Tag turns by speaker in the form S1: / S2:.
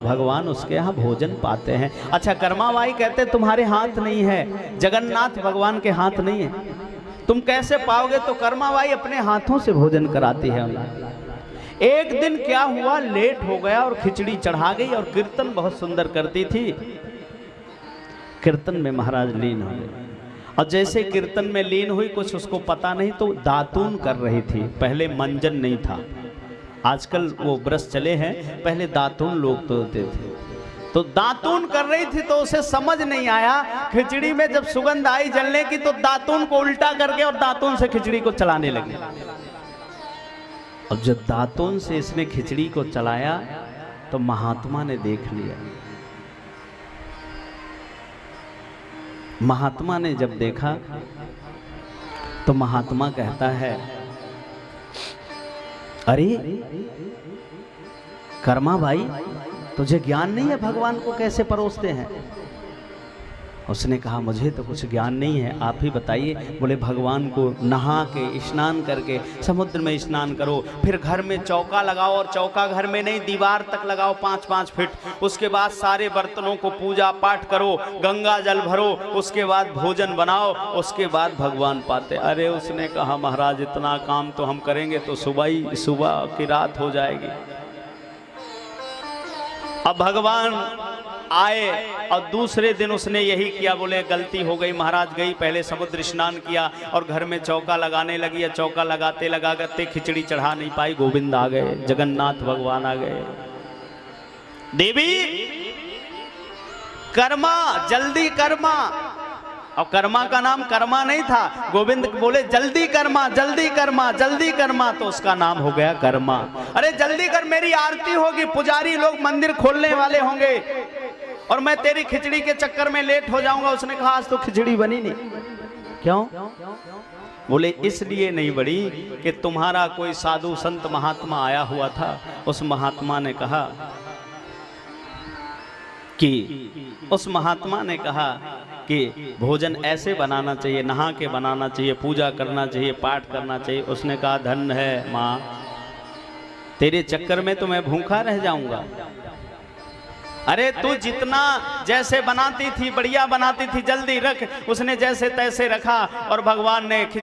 S1: भगवान उसके यहाँ भोजन पाते हैं। अच्छा, कर्माबाई कहते तुम्हारे हाथ नहीं है, जगन्नाथ भगवान के हाथ नहीं है, तुम कैसे पाओगे? तो कर्माबाई अपने हाथों से भोजन कराती है। एक दिन क्या हुआ, लेट हो गया और खिचड़ी चढ़ा गई और कीर्तन बहुत सुंदर करती थी। कीर्तन में महाराज लीन हो गए और जैसे कीर्तन में लीन हुई, कुछ उसको पता नहीं तो दातून कर रही थी। पहले मंजन नहीं था, आजकल वो ब्रश चले हैं, पहले दातून लोग तोड़ते थे। तो दातून कर रही थी तो उसे समझ नहीं आया, खिचड़ी में जब सुगंध आई जलने की तो दातून को उल्टा करके और दातून से खिचड़ी को चलाने लगी। अब जब दातून से इसने खिचड़ी को चलाया तो महात्मा ने देख लिया। महात्मा ने जब देखा तो महात्मा कहता है, अरे कर्माबाई, तुझे ज्ञान नहीं है भगवान को कैसे परोसते हैं? उसने कहा, मुझे तो कुछ ज्ञान नहीं है, आप ही बताइए। बोले, भगवान को नहा के स्नान करके समुद्र में स्नान करो, फिर घर में चौका लगाओ, और चौका घर में नहीं दीवार तक लगाओ 5-5 फीट। उसके बाद सारे बर्तनों को पूजा पाठ करो, गंगा जल भरो, उसके बाद भोजन बनाओ, उसके बाद भगवान पाते। अरे उसने कहा, महाराज इतना काम तो हम करेंगे तो सुबह की रात हो जाएगी। अब भगवान आए और दूसरे दिन उसने यही किया। बोले, गलती हो गई महाराज, गई पहले समुद्र स्नान किया और घर में चौका लगाने लगी, चौका लगाते लगाते खिचड़ी चढ़ा नहीं पाई। गोविंद आ गए, जगन्नाथ भगवान आ गए। देवी कर्मा, जल्दी कर्मा। और कर्मा का नाम कर्मा नहीं था। गोविंद बोले, जल्दी कर्मा, जल्दी कर्मा, जल्दी कर्मा, तो उसका नाम हो गया कर्मा। अरे जल्दी कर, मेरी आरती होगी, पुजारी लोग मंदिर खोलने वाले होंगे और मैं तेरी खिचड़ी के चक्कर में लेट हो जाऊंगा। उसने कहा, आज तो खिचड़ी बनी नहीं। क्यों? बोले, इसलिए नहीं बड़ी कि तुम्हारा कोई साधु संत महात्मा आया हुआ था। उस महात्मा ने कहा कि भोजन ऐसे बनाना चाहिए, नहा के बनाना चाहिए, पूजा करना चाहिए, पाठ करना चाहिए। उसने कहा, धन्य है माँ, तेरे चक्कर में तो मैं भूखा रह जाऊंगा। अरे तू जितना जैसे बनाती थी, बढ़िया बनाती थी, जल्दी रख। उसने जैसे तैसे रखा और भगवान ने